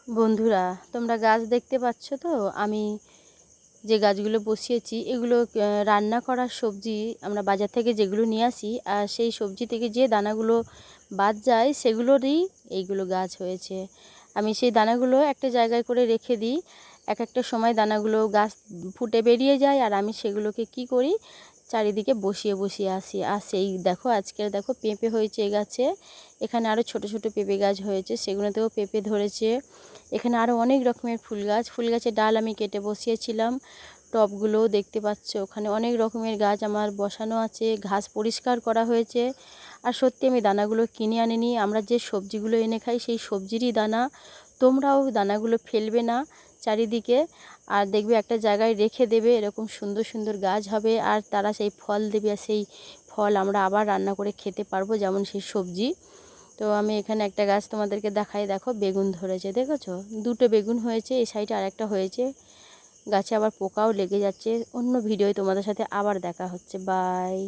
বন্ধুরা, তোমরা গাছ দেখতে পাচ্ছ তো? আমি যে গাছগুলো বসিয়েছি এগুলো রান্না করার সবজি আমরা বাজার থেকে যেগুলো নিয়ে আসি, আর সেই সবজি থেকে যে দানাগুলো বাদ যায় সেগুলোরই এইগুলো গাছ হয়েছে। আমি সেই দানাগুলো একটা জায়গায় করে রেখে দিই। এক একটা সময় দানাগুলো গাছ ফুটে বেরিয়ে যায়, আর আমি সেগুলোকে কি করি, চারিদিকে বসিয়ে বসিয়ে আসি। আর সেই দেখো, আজকের দেখো পেঁপে হয়েছে এ গাছে। এখানে আরও ছোট ছোট পেঁপে গাছ হয়েছে, সেগুলোতেও পেঁপে ধরেছে। এখানে আরও অনেক রকমের ফুল গাছের ডাল আমি কেটে বসিয়েছিলাম। টবগুলোও দেখতে পাচ্ছ, ওখানে অনেক রকমের গাছ আমার বসানো আছে। ঘাস পরিষ্কার করা হয়েছে। আর সত্যি আমি দানাগুলো কিনে আনিনি, আমরা যে সবজিগুলো এনে খাই সেই সবজিরই দানা। তোমরাও দানাগুলো ফেলবে না চারিদিকে, আর দেখবে একটা জায়গায় রেখে দেবে, এরকম সুন্দর সুন্দর গাছ হবে, আর তারা সেই ফল দেবে, আর সেই ফল আমরা আবার রান্না করে খেতে পারবো, যেমন সেই সবজি। তো আমি এখানে একটা গাছ তোমাদেরকে দেখাই, দেখো বেগুন ধরেছে, দেখেছো? দুটো বেগুন হয়েছে, এই সাইডে আরেকটা হয়েছে। গাছে আবার পোকাও লেগে যাচ্ছে। অন্য ভিডিওয় তোমাদের সাথে আবার দেখা হচ্ছে। বাই।